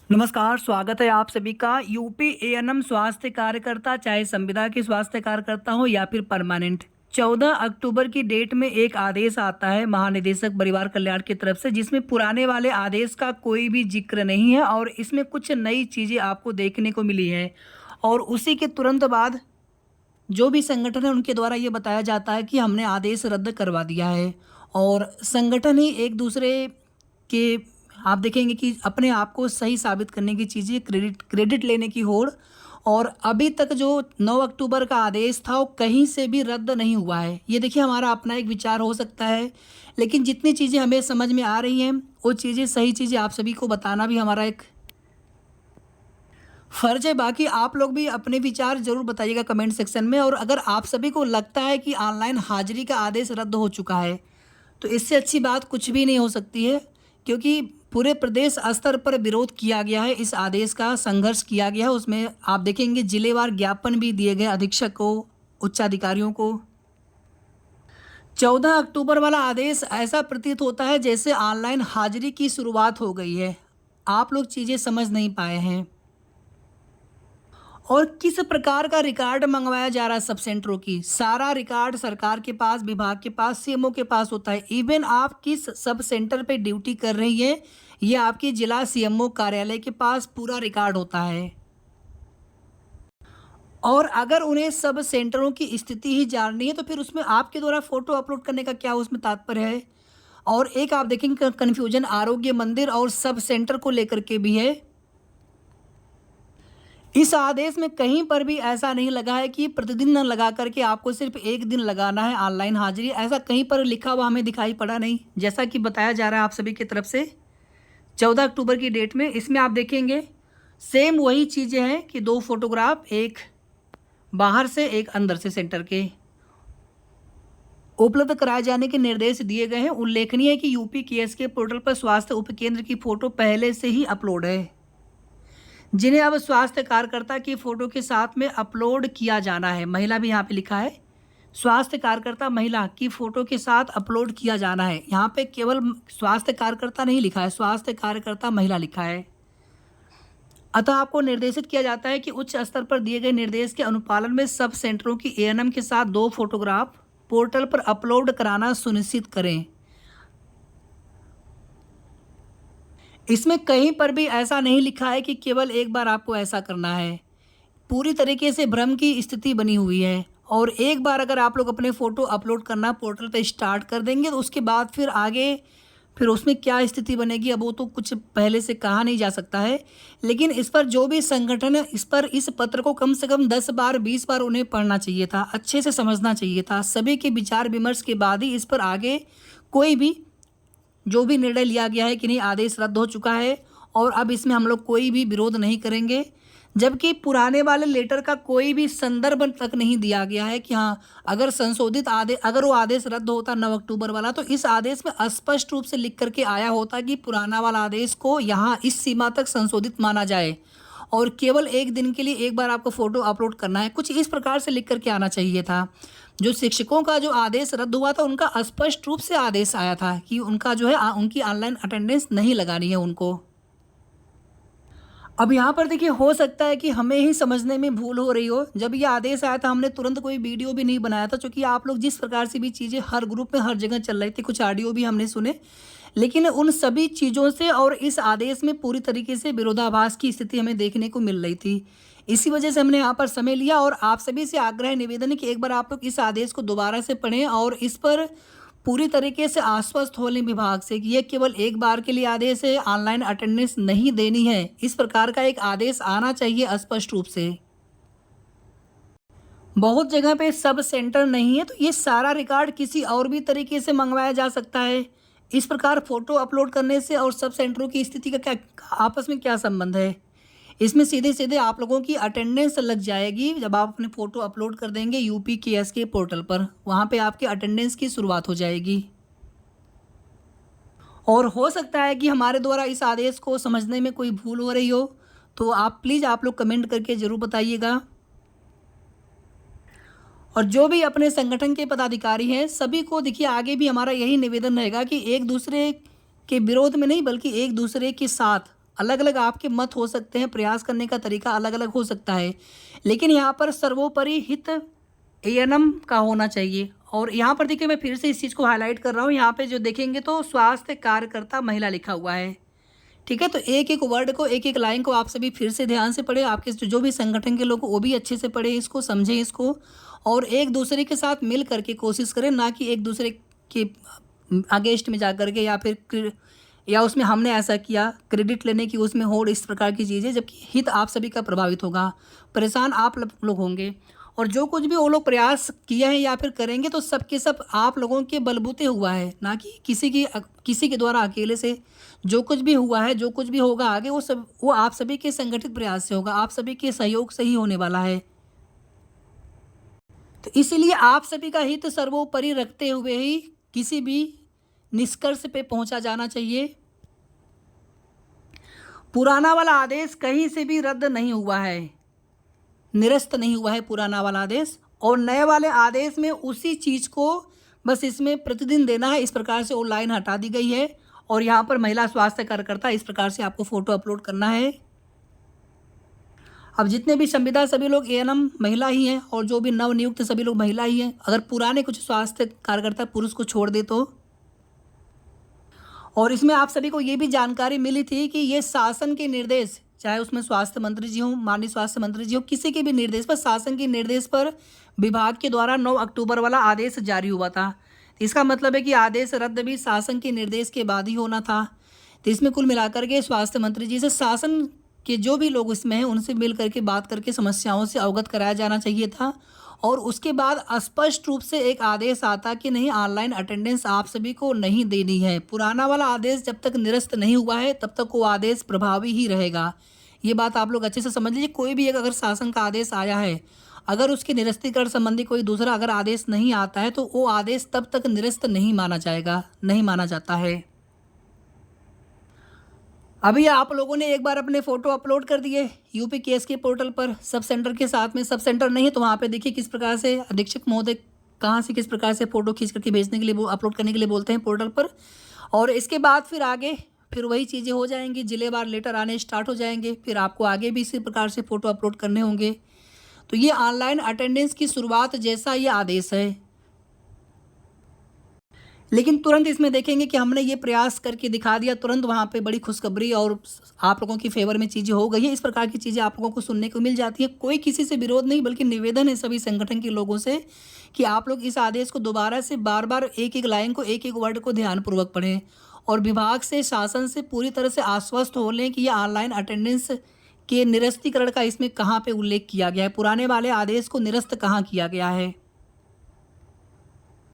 नमस्कार, स्वागत है आप सभी का। यूपी एएनएम स्वास्थ्य कार्यकर्ता, चाहे संविदा के स्वास्थ्य कार्यकर्ता हो या फिर परमानेंट, 14 अक्टूबर की डेट में एक आदेश आता है महानिदेशक परिवार कल्याण की तरफ से, जिसमें पुराने वाले आदेश का कोई भी जिक्र नहीं है और इसमें कुछ नई चीज़ें आपको देखने को मिली हैं। और उसी के तुरंत बाद जो भी संगठन है उनके द्वारा ये बताया जाता है कि हमने आदेश रद्द करवा दिया है। और संगठन ही एक दूसरे के, आप देखेंगे कि अपने आप को सही साबित करने की चीज़ें, क्रेडिट क्रेडिट लेने की होड़। और अभी तक जो 9 अक्टूबर का आदेश था वो कहीं से भी रद्द नहीं हुआ है। ये देखिए, हमारा अपना एक विचार हो सकता है, लेकिन जितनी चीज़ें हमें समझ में आ रही हैं वो चीज़ें, सही चीज़ें आप सभी को बताना भी हमारा एक फ़र्ज़ है। बाकी आप लोग भी अपने विचार ज़रूर बताइएगा कमेंट सेक्शन में। और अगर आप सभी को लगता है कि ऑनलाइन हाज़िरी का आदेश रद्द हो चुका है, तो इससे अच्छी बात कुछ भी नहीं हो सकती है, क्योंकि पूरे प्रदेश स्तर पर विरोध किया गया है, इस आदेश का संघर्ष किया गया है। उसमें आप देखेंगे जिलेवार ज्ञापन भी दिए गए अधीक्षक को, उच्चाधिकारियों को। 14 अक्टूबर वाला आदेश ऐसा प्रतीत होता है जैसे ऑनलाइन हाज़िरी की शुरुआत हो गई है। आप लोग चीज़ें समझ नहीं पाए हैं। और किस प्रकार का रिकॉर्ड मंगवाया जा रहा है सब सेंटरों की, सारा रिकॉर्ड सरकार के पास, विभाग के पास, सीएमओ के पास होता है। इवन आप किस सब सेंटर पे ड्यूटी कर रही हैं, ये आपकी जिला सीएमओ कार्यालय के पास पूरा रिकॉर्ड होता है। और अगर उन्हें सब सेंटरों की स्थिति ही जाननी है तो फिर उसमें आपके द्वारा फोटो अपलोड करने का क्या उसमें तात्पर्य है। और एक आप देखेंगे कन्फ्यूजन आरोग्य मंदिर और सब सेंटर को लेकर के भी है। इस आदेश में कहीं पर भी ऐसा नहीं लगा है कि प्रतिदिन न लगा करके आपको सिर्फ एक दिन लगाना है ऑनलाइन हाजिरी, ऐसा कहीं पर लिखा हुआ हमें दिखाई पड़ा नहीं, जैसा कि बताया जा रहा है आप सभी की तरफ से 14 अक्टूबर की डेट में। इसमें आप देखेंगे सेम वही चीज़ें हैं कि 2 फोटोग्राफ, एक बाहर से एक अंदर से सेंटर के, उपलब्ध कराए जाने के निर्देश दिए गए हैं। उल्लेखनीय है कि यूपी केएसके पोर्टल पर स्वास्थ्य उपकेंद्र की फ़ोटो पहले से ही अपलोड है, जिन्हें अब स्वास्थ्य कार्यकर्ता की फ़ोटो के साथ में अपलोड किया जाना है। महिला भी यहाँ पे लिखा है, स्वास्थ्य कार्यकर्ता महिला की फ़ोटो के साथ अपलोड किया जाना है। यहाँ पे केवल स्वास्थ्य कार्यकर्ता नहीं लिखा है, स्वास्थ्य कार्यकर्ता महिला लिखा है। अतः आपको निर्देशित किया जाता है कि उच्च स्तर पर दिए गए निर्देश के अनुपालन में सब सेंटरों की एएनएम के साथ 2 फोटोग्राफ पोर्टल पर अपलोड कराना सुनिश्चित करें। इसमें कहीं पर भी ऐसा नहीं लिखा है कि केवल एक बार आपको ऐसा करना है। पूरी तरीके से भ्रम की स्थिति बनी हुई है। और एक बार अगर आप लोग अपने फ़ोटो अपलोड करना पोर्टल पे स्टार्ट कर देंगे तो उसके बाद फिर आगे फिर उसमें क्या स्थिति बनेगी, अब वो तो कुछ पहले से कहा नहीं जा सकता है। लेकिन इस पर जो भी संगठन है, इस पर इस पत्र को कम से कम 10 बार 20 बार उन्हें पढ़ना चाहिए था, अच्छे से समझना चाहिए था। सभी के विचार विमर्श के बाद ही इस पर आगे कोई भी जो भी निर्णय लिया गया है कि नहीं, आदेश रद्द हो चुका है और अब इसमें हम लोग कोई भी विरोध नहीं करेंगे। जबकि पुराने वाले लेटर का कोई भी संदर्भ तक नहीं दिया गया है कि हाँ, अगर संशोधित आदेश, अगर वो आदेश रद्द होता 9 अक्टूबर वाला, तो इस आदेश में स्पष्ट रूप से लिख करके आया होता कि पुराना वाला आदेश को यहाँ इस सीमा तक संशोधित माना जाए और केवल एक दिन के लिए एक बार आपको फ़ोटो अपलोड करना है। कुछ इस प्रकार से लिख करके आना चाहिए था। जो शिक्षकों का जो आदेश रद्द हुआ था उनका स्पष्ट रूप से आदेश आया था कि उनका जो है उनकी ऑनलाइन अटेंडेंस नहीं लगानी है उनको। अब यहाँ पर देखिए, हो सकता है कि हमें ही समझने में भूल हो रही हो। जब ये आदेश आया था हमने तुरंत कोई वीडियो भी नहीं बनाया था, क्योंकि आप लोग जिस प्रकार से भी चीज़ें हर ग्रुप में हर जगह चल रही थी, कुछ ऑडियो भी हमने सुने, लेकिन उन सभी चीज़ों से और इस आदेश में पूरी तरीके से विरोधाभास की स्थिति हमें देखने को मिल रही थी। इसी वजह से हमने यहाँ पर समय लिया और आप सभी से आग्रह निवेदन है कि एक बार आप लोग इस आदेश को दोबारा से पढ़ें और इस पर पूरी तरीके से आश्वस्त हो लें विभाग से कि ये केवल एक बार के लिए आदेश है, ऑनलाइन अटेंडेंस नहीं देनी है। इस प्रकार का एक आदेश आना चाहिए स्पष्ट रूप से। बहुत जगह पे सब सेंटर नहीं है, तो ये सारा रिकॉर्ड किसी और भी तरीके से मंगवाया जा सकता है। इस प्रकार फ़ोटो अपलोड करने से और सब सेंटरों की स्थिति का क्या आपस में क्या संबंध है। इसमें सीधे सीधे आप लोगों की अटेंडेंस लग जाएगी जब आप अपने फ़ोटो अपलोड कर देंगे यूपी केएसके पोर्टल पर, वहाँ पे आपके अटेंडेंस की शुरुआत हो जाएगी। और हो सकता है कि हमारे द्वारा इस आदेश को समझने में कोई भूल हो रही हो, तो आप प्लीज़ आप लोग कमेंट करके ज़रूर बताइएगा। और जो भी अपने संगठन के पदाधिकारी हैं सभी को देखिए, आगे भी हमारा यही निवेदन रहेगा कि एक दूसरे के विरोध में नहीं बल्कि एक दूसरे के साथ अलग अलग आपके मत हो सकते हैं, प्रयास करने का तरीका अलग अलग हो सकता है, लेकिन यहाँ पर सर्वोपरि हित एएनएम का होना चाहिए। और यहाँ पर देखिए मैं फिर से इस चीज़ को हाईलाइट कर रहा हूँ, यहाँ पे जो देखेंगे तो स्वास्थ्य कार्यकर्ता महिला लिखा हुआ है। ठीक है, तो एक एक वर्ड को, एक एक लाइन को आप सभी फिर से ध्यान से पढ़े, आपके जो भी संगठन के लोग वो भी अच्छे से पढ़े इसको, समझें इसको, और एक दूसरे के साथ मिल करके कोशिश करें, ना कि एक दूसरे के अगेंस्ट में जा करके या उसमें हमने ऐसा किया क्रेडिट लेने की उसमें हो, इस प्रकार की चीज़ें, जबकि हित आप सभी का प्रभावित होगा, परेशान आप लोग होंगे। और जो कुछ भी वो लोग प्रयास किए हैं या फिर करेंगे तो सब के सब आप लोगों के बलबूते हुआ है, ना कि किसी के द्वारा अकेले से। जो कुछ भी हुआ है, जो कुछ भी होगा आगे, वो आप सभी के संगठित प्रयास से होगा, आप सभी के सहयोग से ही होने वाला है। तो इसीलिए आप सभी का हित सर्वोपरि रखते हुए ही किसी भी निष्कर्ष पे पहुंचा जाना चाहिए। पुराना वाला आदेश कहीं से भी रद्द नहीं हुआ है, निरस्त नहीं हुआ है पुराना वाला आदेश, और नए वाले आदेश में उसी चीज़ को बस इसमें प्रतिदिन देना है, इस प्रकार से वो लाइन हटा दी गई है। और यहाँ पर महिला स्वास्थ्य कार्यकर्ता इस प्रकार से आपको फ़ोटो अपलोड करना है। अब जितने भी संविदा सभी लोग एएनएम महिला ही हैं, और जो भी नवनियुक्त सभी लोग महिला ही हैं, अगर पुराने कुछ स्वास्थ्य कार्यकर्ता पुरुष को छोड़ दे तो। और इसमें आप सभी को ये भी जानकारी मिली थी कि ये शासन के निर्देश, चाहे उसमें स्वास्थ्य मंत्री जी हों, माननीय स्वास्थ्य मंत्री जी हों, किसी के भी निर्देश पर, शासन के निर्देश पर विभाग के द्वारा 9 अक्टूबर वाला आदेश जारी हुआ था। तो इसका मतलब है कि आदेश रद्द भी शासन के निर्देश के बाद ही होना था। तो इसमें कुल मिलाकर के स्वास्थ्य मंत्री जी से शासन के जो भी लोग इसमें हैं उनसे मिल करके बात करके समस्याओं से अवगत कराया जाना चाहिए था, और उसके बाद स्पष्ट रूप से एक आदेश आता कि नहीं, ऑनलाइन अटेंडेंस आप सभी को नहीं देनी है। पुराना वाला आदेश जब तक निरस्त नहीं हुआ है तब तक वो आदेश प्रभावी ही रहेगा। ये बात आप लोग अच्छे से समझ लीजिए। कोई भी एक अगर शासन का आदेश आया है, अगर उसके निरस्तीकरण संबंधी कोई दूसरा अगर आदेश नहीं आता है तो वो आदेश तब तक निरस्त नहीं माना जाएगा, नहीं माना जाता है। अभी आप लोगों ने एक बार अपने फ़ोटो अपलोड कर दिए यूपी केस के पोर्टल पर, सब सेंटर के साथ में। सब सेंटर नहीं है तो वहाँ पे देखिए किस प्रकार से अधीक्षक महोदय कहाँ से किस प्रकार से फ़ोटो खींच करके भेजने के लिए, वो अपलोड करने के लिए बोलते हैं पोर्टल पर। और इसके बाद फिर आगे फिर वही चीज़ें हो जाएंगी, जिलेवार लेटर आने स्टार्ट हो जाएंगे, फिर आपको आगे भी इसी प्रकार से फ़ोटो अपलोड करने होंगे। तो ये ऑनलाइन अटेंडेंस की शुरुआत जैसा ये आदेश है, लेकिन तुरंत इसमें देखेंगे कि हमने ये प्रयास करके दिखा दिया, तुरंत वहाँ पे बड़ी खुशखबरी और आप लोगों की फेवर में चीज़ें हो गई हैं। इस प्रकार की चीज़ें आप लोगों को सुनने को मिल जाती है। कोई किसी से विरोध नहीं, बल्कि निवेदन है सभी संगठन के लोगों से कि आप लोग इस आदेश को दोबारा से बार बार एक एक लाइन को, एक एक वर्ड को ध्यानपूर्वक पढ़ें, और विभाग से, शासन से पूरी तरह से आश्वस्त हो लें कि ये ऑनलाइन अटेंडेंस के निरस्तीकरण का इसमें कहाँ पर उल्लेख किया गया है, पुराने वाले आदेश को निरस्त कहाँ किया गया है।